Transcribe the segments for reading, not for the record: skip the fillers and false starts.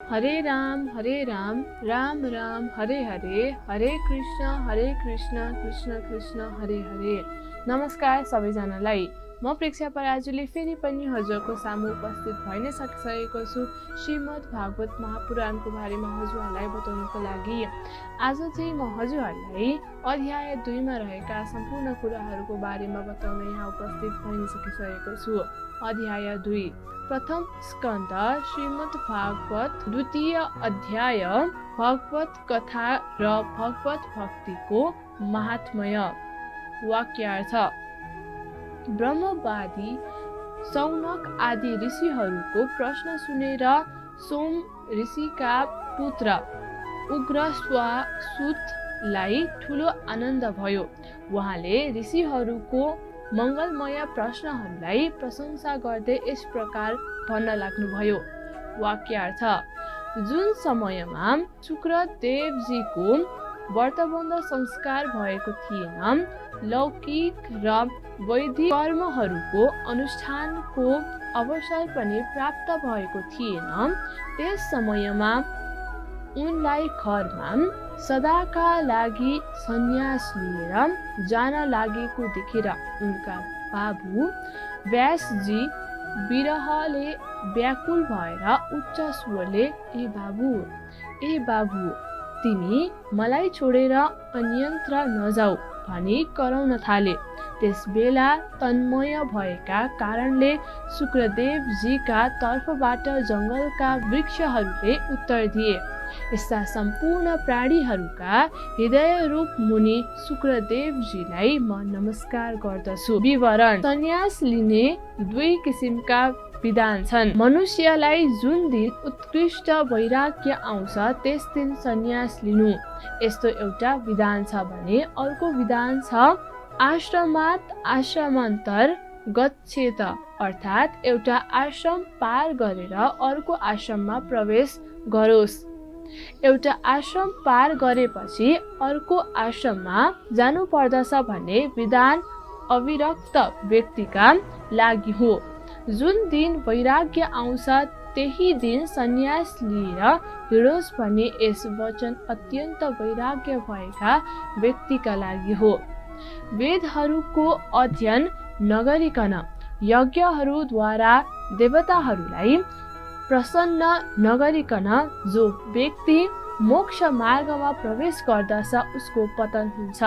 हरे राम राम राम हरे हरे, हरे कृष्ण कृष्ण कृष्ण हरे हरे। नमस्कार सबैजनालाई। म प्रेक्षा पराजुले फेरि पनि हजुरको सामु उपस्थित भइ नै सकिसकेको छु श्रीमद् भागवत महापुराणको बारेमा हजुरहरूलाई बताउनको लागि। आज चाहिँ म हजुरहरूलाई अध्याय 2 मा रहेका सम्पूर्ण कुराहरूको बारेमा बताउन यहाँ उपस्थित भइ सकिसकेको छु। अध्याय 2 प्रथम स्कन्द श्रीमद् भागवत द्वितीय अध्याय भागवत कथा र भगवत भक्तिको महात्म्य। वाक्यार्थ। ब्रह्मवादी सौनक आदि ऋषिहरूको प्रश्न सुनेर सोम ऋषिका पुत्र उग्रश्वासुतलाई ठूलो आनन्द भयो। उहाँले ऋषिहरूको मंगलमय प्रश्नहरूलाई प्रशंसा गर्दै यस प्रकार भन्न लाग्नुभयो। वाक्यार्थ। जुन समयमा शुक्रदेवजीको व्रतबन्ध संस्कार भएको थिएन, लौकिक र वैदिक कर्महरूको अनुष्ठानको अवसर पनि प्राप्त भएको थिएन, त्यस समयमा उनलाई घरमा सदाका लागि सन्यास लिएर जान लागेको देखेर उनका बाबु व्यासजी विरहले व्याकुल भएर उच्च स्वरले ए बाबु तिमी मलाई छोडेर अन्यत्र नजाऊ भनी कराउन थाले। त्यस बेला तन्मय भएका कारणले शुक्रदेवजीका तर्फबाट जङ्गलका वृक्षहरूले उत्तर दिए। यस्ता सम्पूर्ण प्राणीहरूका हृदयरूप मुनि शुक्रदेवजीलाई म नमस्कार गर्दछु। विवरण। सन्यास लिने 2 किसिमका विधान छन्। मनुष्यलाई जुन दिन उत्कृष्ट वैराग्य आउँछ त्यस दिन सन्यास लिनु, यस्तो एउटा विधान छ भने अर्को विधान छ आश्रमात् आश्रमान्तर गच्छेत, अर्थात् एउटा आश्रम पार गरेर अर्को आश्रममा प्रवेश गरोस्। एउटा आश्रम पार गरेपछि अर्को आश्रममा जानु पर्दछ भन्ने विधान अविरक्त व्यक्तिका लागि हो। जुन दिन वैराग्य आउँछ त्यही दिन सन्यास लिएर हिँडोस् भन्ने यस वचन अत्यन्त वैराग्य भएका व्यक्तिका लागि हो। वेदहरूको अध्ययन नगरिकन यज्ञहरूद्वारा देवताहरूलाई प्रसन्न नगरिकन जो व्यक्ति मोक्ष मार्गमा प्रवेश गर्दछ उसको पतन हुन्छ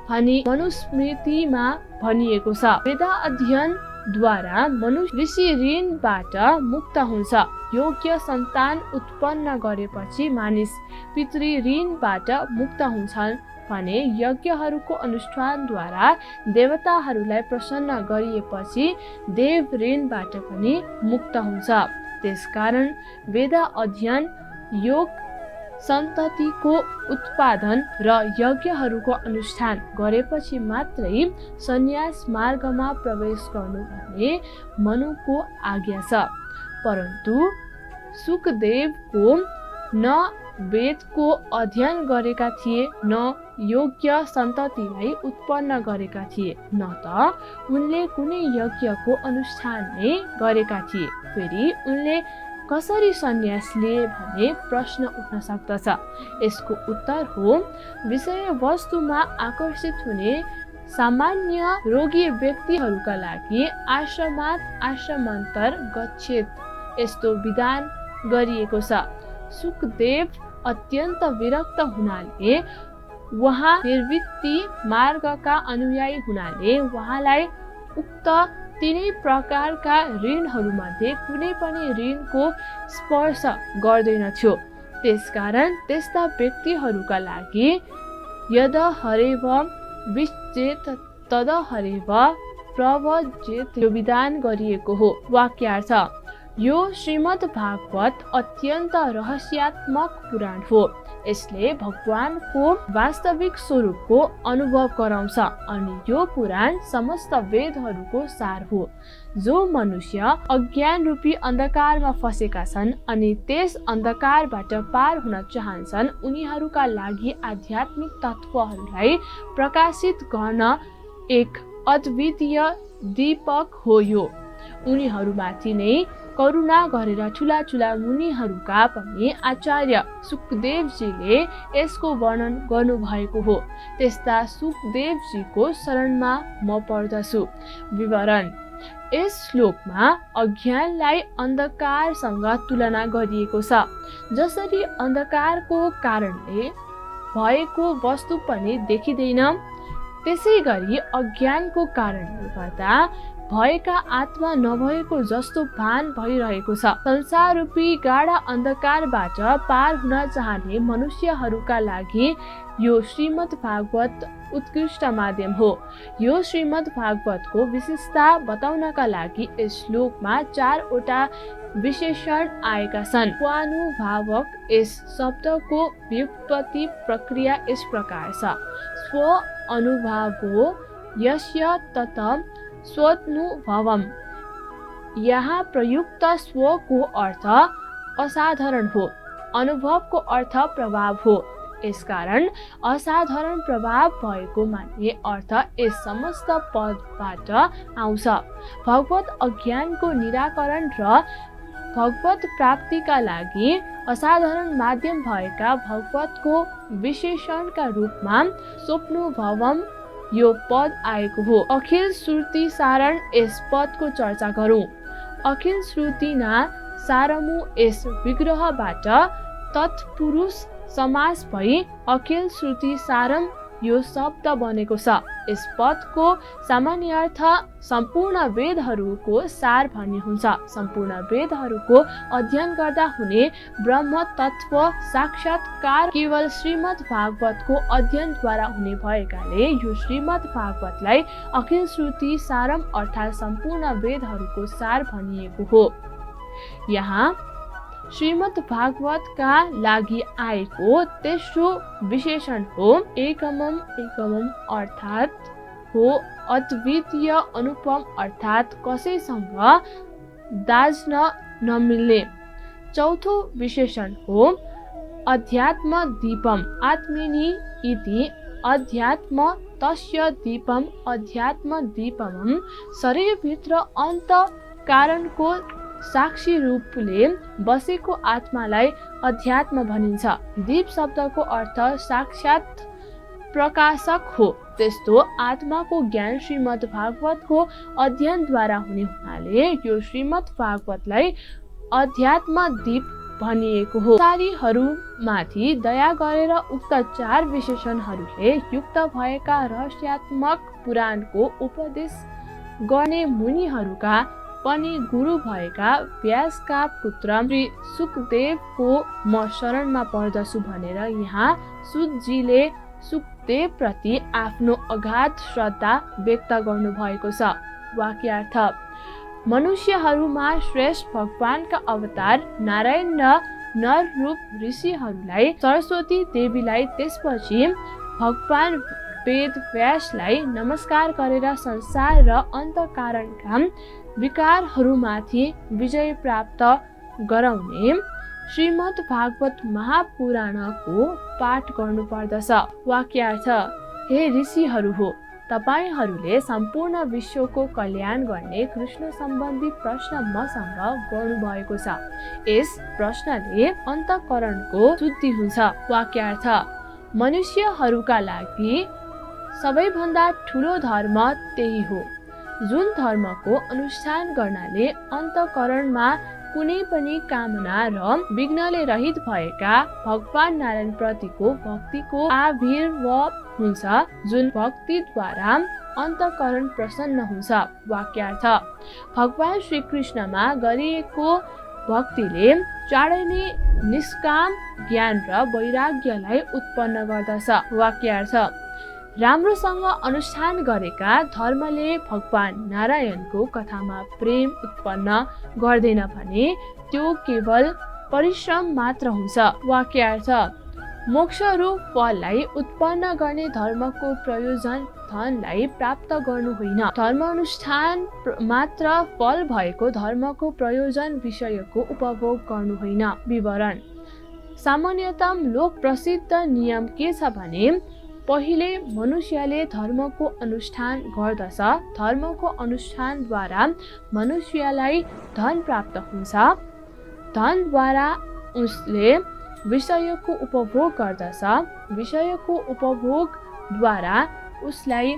भनी मनुस्मृतिमा भनिएको छ। वेद अध्ययन द्वारा मनुष्य ऋषि ऋणबाट मुक्त हुन्छ। योग्य सन्तान उत्पन्न गरेपछि मानिस पितृ ऋणबाट मुक्त हुन्छन् भने यज्ञहरूको अनुष्ठानद्वारा देवताहरूलाई प्रसन्न गरिएपछि देव ऋणबाट पनि मुक्त हुन्छ। त्यसकारण वेद अध्ययन, योग सन्ततिको उत्पादन र यज्ञहरूको अनुष्ठान गरेपछि मात्रै सन्यास मार्गमा प्रवेश गर्नु भन्ने मनुको आज्ञा छ। परन्तु सुखदेवको न वेदको अध्ययन गरेका थिए, न योग्य सन्ततिलाई उत्पन्न गरेका थिए, न त उनले कुनै यज्ञको अनुष्ठान नै गरेका थिए। फेरि उनले कसरी सन्यास लिए भन्ने प्रश्न उठ्न सक्दछ। यसको उत्तर हो विषय वस्तुमा आकर्षित हुने सामान्य रोगी व्यक्तिहरूका लागि आश्रमात् आश्रमान्तर गच्छेत यस्तो विधान गरिएको छ। सुखदेव अत्यन्त विरक्त हुनाले उहाँ निर्वृत्ति मार्गका अनुयायी हुनाले उहाँलाई उक्त 3 प्रकारका ऋणहरूमध्ये कुनै पनि ऋणको स्पर्श गर्दैनथ्यो। त्यसकारण त्यस्ता व्यक्तिहरूका लागि यद हरेव विच्चेत तद हरेव प्रव्रजेत यो विधान गरिएको हो। वाक्यार्थ। यो श्रीमद् भागवत अत्यन्त रहस्यात्मक पुराण हो। यसले भगवानको वास्तविक स्वरूपको अनुभव गराउँछ अनि यो पुराण समस्त वेदहरूको सार हो। जो मनुष्य अज्ञान रूपी अन्धकारमा फसेका छन् अनि त्यस अन्धकारबाट पार हुन चाहन्छन् उनीहरूका लागि आध्यात्मिक तत्त्वहरूलाई प्रकाशित गर्न एक अद्वितीय दीपक हो। यो उनीहरूमाथि नै करुणा गरेर ठुला ठुला मुनिहरूका पनि आचार्य सुखदेवजीले यसको वर्णन गर्नुभएको हो। त्यस्ता सुखदेवजीको शरणमा म पर्दछु। विवरण: यस श्लोकमा अज्ञानलाई अन्धकारसँग तुलना गरिएको छ। जसरी अन्धकारको कारणले भएको वस्तु पनि देखिँदैन, त्यसै गरी अज्ञानको कारणले गर्दा भएका आत्मा नभएको जस्तो भान भइरहेको छ। संसार रूपी गाढा अन्धकारबाट पार हुन चाहने मनुष्यहरूका लागि यो श्रीमद् भागवत उत्कृष्ट माध्यम हो। यो श्रीमद् भागवतको विशेषता बताउनका लागि यस श्लोकमा 4 वटा विशेषण आएका छन्। स्वानुभावक यस शब्दको व्युत्पत्ति प्रक्रिया यस प्रकार छ: स्व अनुभावो यस्य तत स्वानुभवम्। यहाँ प्रयुक्त स्वको अर्थ असाधारण हो, अनुभवको अर्थ प्रभाव हो। यसकारण असाधारण प्रभाव भएको मान्ने अर्थ यस समस्त पदबाट आउँछ। भगवत अज्ञानको निराकरण र भगवत प्राप्तिका लागि असाधारण माध्यम भएका भगवतको विशेषणका रूपमा स्वप्नुभवम् यो पद आएको हो। अखिल श्रुति सारण यस पदको चर्चा गरौँ। अखिल श्रुतिना सारमु यस विग्रहबाट तत्पुरुष समास भई अखिल श्रुति सारम यो शब्द बनेको छ। यस पदको सामान्य अर्थ सम्पूर्ण वेदहरूको सार भन्ने हुन्छ। सम्पूर्ण वेदहरूको अध्ययन गर्दा हुने ब्रह्म तत्व साक्षात्कार केवल श्रीमद् भागवतको अध्ययनद्वारा हुने भएकाले यो श्रीमद् भागवतलाई अखिल श्रुति सारम अर्थात् सम्पूर्ण वेदहरूको सार भनिएको हो। यहाँ श्रीमद् भागवतका लागि आएको तेस्रो विशेषण हो एकमम एकमम अर्थात् हो अद्वितीय अनुपम अर्थात् कसैसँग दाज्न नमिल्ने। चौथो विशेषण हो अध्यात्म दीपम आत्मिनी इति अध्यात्म तस्य दीपम अध्यात्म दीपम। शरीरभित्र अन्त कारणको साक्षी रूपले बसेको आत्मालाई अध्यात्म भनिन्छ। दीप शब्दको अर्थ साक्षात् प्रकाशक हो। त्यस्तो आत्माको ज्ञान श्रीमद् भागवतको अध्ययनद्वारा हुने हुनाले यो श्रीमद् भागवतलाई अध्यात्म दीप भनिएको हो। संसारीहरूमाथि दया गरेर उक्त 4 विशेषणहरूले युक्त भएका रहस्यात्मक पुराणको उपदेश गर्ने मुनिहरूका पनि गुरु भएका व्यासका पुत्र श्री सुखदेवको म शरणमा पर्दछु भनेर यहाँ सुतजीले सुखदेव प्रति आफ्नो अगाध श्रद्धा व्यक्त गर्नु भएको छ। वाक्यार्थ: मनुष्यहरूमा श्रेष्ठ भगवानका अवतार नारायण र नर रूप ऋषिहरूलाई सरस्वती देवीलाई त्यसपछि भगवान वेद व्यासलाई नमस्कार गरेर संसार र अन्तकारणका विकारहरूमाथि विजय प्राप्त गराउने श्रीमद् भागवत महापुराणको पाठ गर्नुपर्दछ। वाक्यार्थ: हे ऋषिहरू हो, तपाईहरूले सम्पूर्ण विश्वको कल्याण गर्ने कृष्ण सम्बन्धी प्रश्न मसँग गर्नुभएको छ। यस प्रश्नले अन्तःकरणको शुद्धि हुन्छ। वाक्यार्थ: मनुष्यहरूका लागि सबैभन्दा ठुलो धर्म त्यही हो जुन धर्मको अनुष्ठान गर्नाले अन्तःकरणमा कुनै पनि कामना र विघ्नले रहित भएका भगवान नारायण प्रतिको भक्तिको आविर्भाव हुन्छ, जुन भक्तिद्वारा अन्तःकरण प्रसन्न हुन्छ। वाक्यार्थ: भगवान श्रीकृष्णमा गरिएको भक्तिले चाँडै नै निष्काम ज्ञान र वैराग्यलाई उत्पन्न गर्दछ। वाक्यार्थ: राम्रोसँग अनुष्ठान गरेका धर्मले भगवान नारायणको कथामा प्रेम उत्पन्न गर्दैन भने त्यो केवल परिश्रम मात्र हुन्छ। वाक्यार्थ: मोक्षरूप फललाई उत्पन्न गर्ने धर्मको प्रयोजन धनलाई प्राप्त गर्नु होइन। धर्मानुष्ठान मात्र फल भएको धर्मको प्रयोजन विषयको उपभोग गर्नु होइन। विवरण: सामान्यतम लोक प्रसिद्ध नियम के छ भने पहिले मनुष्यले धर्मको अनुष्ठान गर्दछ। धर्मको अनुष्ठानद्वारा मनुष्यलाई धन प्राप्त हुन्छ। धनद्वारा उसले विषयको उपभोग गर्दछ। विषयको उपभोगद्वारा उसलाई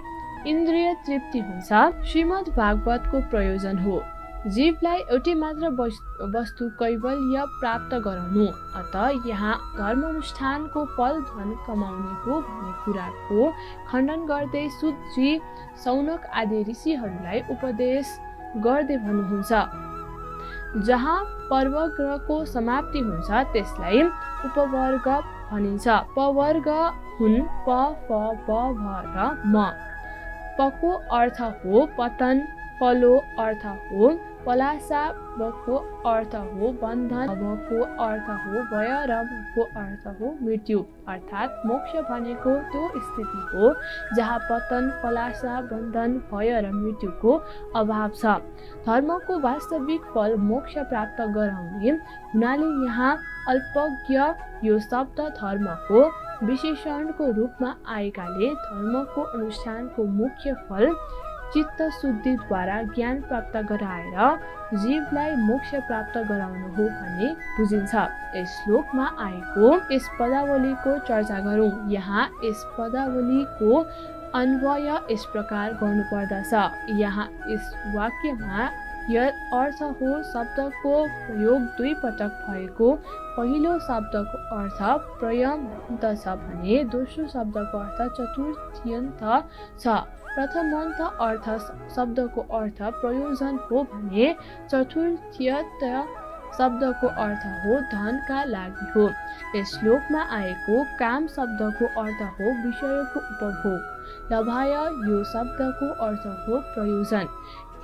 इन्द्रिय तृप्ति हुन्छ। श्रीमद् भागवतको प्रयोजन हो जीवलाई एउटै मात्र वस्तु कैवल्य प्राप्त गराउनु। अत यहाँ धर्म अनुष्ठानको फल धन कमाउने हो भन्ने कुराको खण्डन गर्दै सुतजी सौनक आदि ऋषिहरूलाई उपदेश गर्दै भन्नुहुन्छ, जहाँ पर्वग्रहको समाप्ति हुन्छ त्यसलाई उपवर्ग भनिन्छ। पवर्ग हुन् प फ ब भ र म। पको अर्थ हो पतन, पलो अर्थ हो पलासा, बको अर्थ हो बन्धन, भको अर्थ हो भय र मको अर्थ हो मृत्यु। अर्थात् मोक्ष भनेको त्यो स्थिति हो जहाँ पतन, पलासा, बन्धन, भय र मृत्युको अभाव छ। धर्मको वास्तविक फल मोक्ष प्राप्त गराउने हुनाले यहाँ अल्पज्ञ यो शब्द धर्मको विशेषणको रूपमा आएकाले धर्मको अनुष्ठानको मुख्य फल चित्त शुद्धिद्वारा ज्ञान प्राप्त गराएर जीवलाई मोक्ष प्राप्त गराउनु हो भन्ने बुझिन्छ। यस श्लोकमा आएको यस पदावलीको चर्चा गरौँ। यहाँ यस पदावलीको अन्वय यस प्रकार गर्नुपर्दछ। यहाँ यस वाक्यमा अर्थ हो शब्दको प्रयोग दुई पटक भएको। पहिलो शब्दको अर्थ प्रयन्त छ भने दोस्रो शब्दको अर्थ चतुर्थ्यन्त छ। प्रथमान्त अर्थ शब्दको अर्थ प्रयोजन हो भने चतुर्थ्यन्त शब्दको अर्थ हो धनका लागि हो। यस श्लोकमा आएको काम शब्दको अर्थ हो विषयको उपभोग। लभाय यो शब्दको अर्थ हो प्रयोजन।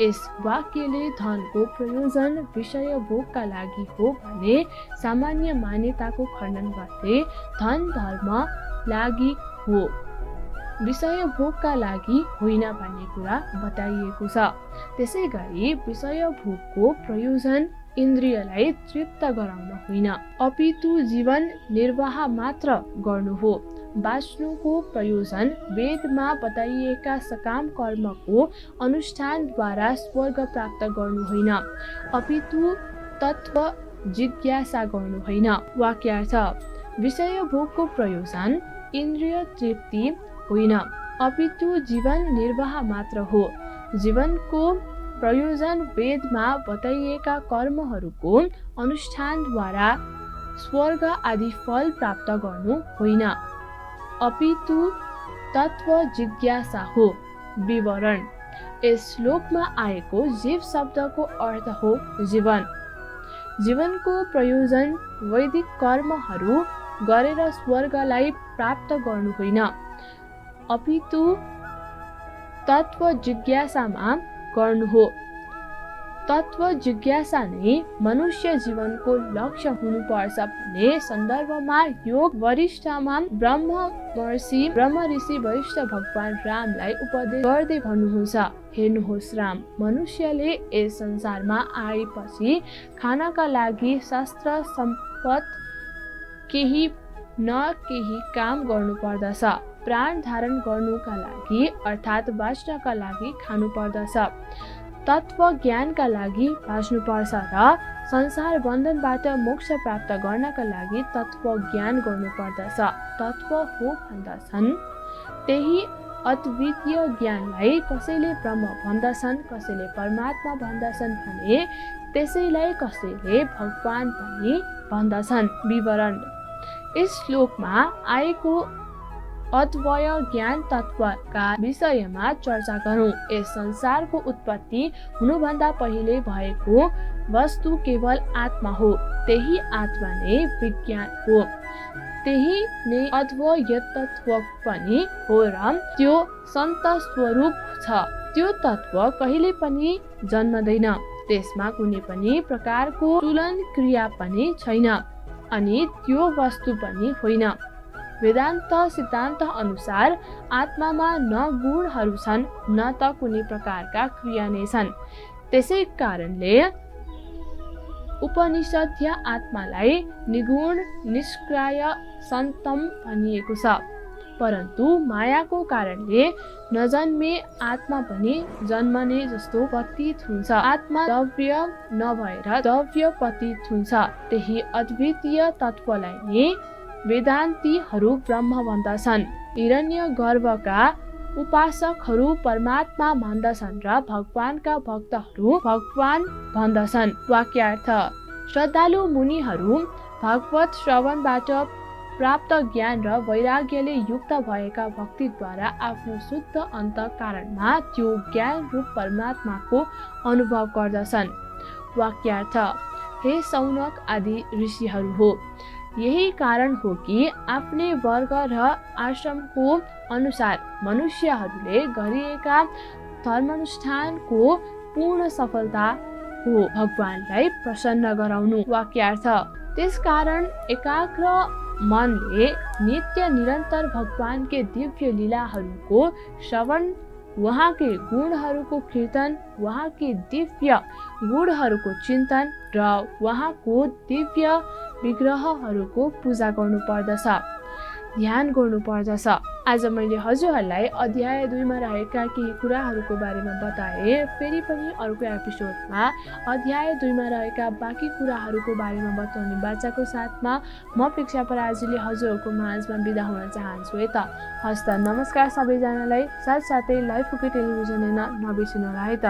यस वाक्यले धनको प्रयोजन विषय भोगका लागि हो भने सामान्य मान्यताको खण्डन गर्दै धन धर्म लागि हो, विषय भोगका लागि होइन भन्ने कुरा बताइएको छ। त्यसै गरी विषय भोगको प्रयोजन इन्द्रियलाई तृप्त गराउन होइन, अपितु जीवन निर्वाह मात्र गर्नु हो। बाँच्नुको प्रयोजन वेदमा बताइएका सकाम कर्मको अनुष्ठानद्वारा स्वर्ग प्राप्त गर्नु होइन, अपितु तत्व जिज्ञासा गर्नु होइन। वाक्यार्थ विषय भोगको प्रयोजन इन्द्रिय तृप्ति होइन, अपितु जीवन निर्वाह मात्र हो। जीवनको प्रयोजन वेदमा बताइएका कर्महरूको अनुष्ठानद्वारा स्वर्ग आदि फल प्राप्त गर्नु होइन, अपितु तत्व जिज्ञासा हो। विवरण यस श्लोकमा आएको जीव शब्दको अर्थ हो जीवन। जीवनको प्रयोजन वैदिक कर्महरू गरेर स्वर्गलाई प्राप्त गर्नु होइन, अपितु तत्व जिज्ञासामा गर्नु हो। तत्व जिज्ञासा नै मनुष्य जीवनको लक्ष्य हुनुपर्छ भन्ने सन्दर्भमा योग वरिष्ठमा ब्रह्म ऋषि वरिष्ठ भगवान रामलाई उपदेश गर्दै भन्नुहुन्छ, हेर्नुहोस् राम, मनुष्यले यस संसारमा आएपछि खानका लागि शस्त्र सम्पद केही न केही काम गर्नु पर्दछ। प्राण धारण गर्नुका लागि अर्थात् बाँच्नका लागि खानु पर्दछ। तत्व ज्ञानका लागि बाँच्नुपर्छ र संसार बन्धनबाट मोक्ष प्राप्त गर्नका लागि तत्व ज्ञान गर्नुपर्दछ। तत्व हो भन्दछन्, त्यही अद्वितीय ज्ञानलाई कसैले ब्रह्म भन्दछन्, कसैले परमात्मा भन्दछन् भने त्यसैलाई कसैले भगवान पनि भन्दछन्। विवरण यस श्लोकमा आएको अद्वय ज्ञान तत्वका विषयमा चर्चा गरौँ। यस संसारको उत्पत्ति हुनुभन्दा पहिले भएको वस्तु केवल आत्मा हो। त्यही आत्मा नै विज्ञान हो, त्यही नै अद्वय तत्व पनि हो र त्यो सन्त स्वरूप छ। त्यो तत्व कहिले पनि जन्मदैन, त्यसमा कुनै पनि प्रकारको तुलन क्रिया पनि छैन अनि त्यो वस्तु पनि होइन। वेदान्त सिद्धान्त अनुसार आत्मामा न गुणहरू छन् न त कुनै प्रकारका क्रिया नै छन्। त्यसै कारणले उपनिषदीय आत्मालाई निगुण निष्क्रिय सन्तम भनिएको छ। परन्तु मायाको कारणले नजन्मे आत्मा पनि जन्मने जस्तो प्रतीत हुन्छ। आत्मा द्रव्य नभएर द्रव्य प्रतीत हुन्छ। त्यही अद्वितीय तत्त्वलाई नै वेदान्तीहरू ब्रह्म भन्दछन्। हिरण्यगर्भका उपासकहरू परमात्मा भन्दछन् र भगवानका भक्तहरू भगवान भन्दछन्। वाक्यार्थ: श्रद्धालु मुनिहरू भागवत श्रवणबाट प्राप्त ज्ञान र वैराग्यले युक्त भएका भक्तिद्वारा आफ्नो शुद्ध अन्तःकरणमा त्यो ज्ञान रूप परमात्माको अनुभव गर्दछन्। वाक्यार्थ: हे सौनक आदि ऋषिहरू हो, यही कारण हो कि आफ्नै वर्ग र आश्रमको अनुसार मनुष्यहरूले गरिएका धर्मानुष्ठानको पूर्ण सफलता हो भगवानलाई प्रसन्न गराउनु। वाक्यार्थ: त्यसकारण एकाग्र मनले नित्य निरन्तर भगवानकै दिव्य लीलाहरूको श्रवण, उहाँकै गुणहरूको कीर्तन, उहाँकै दिव्य गुणहरूको चिन्तन र उहाँको दिव्य विग्रहहरूको पूजा गर्नु पर्दछ, ध्यान गर्नु पर्दछ। आज मैले हजुरहरूलाई अध्याय 2 मा रहेका केही कुराहरूको बारेमा बताएँ। फेरि पनि अर्को एपिसोडमा अध्याय 2 मा रहेका बाँकी कुराहरूको बारेमा बताउने बाचाको साथमा म प्रेक्षा पराजुली हजुरहरूको माझमा बिदा हुन चाहन्छु है त। हस्त नमस्कार सबैजनालाई। साथसाथै लाइभ फुके टेलिभिजन हेर्न नबिर्सनु होला है त।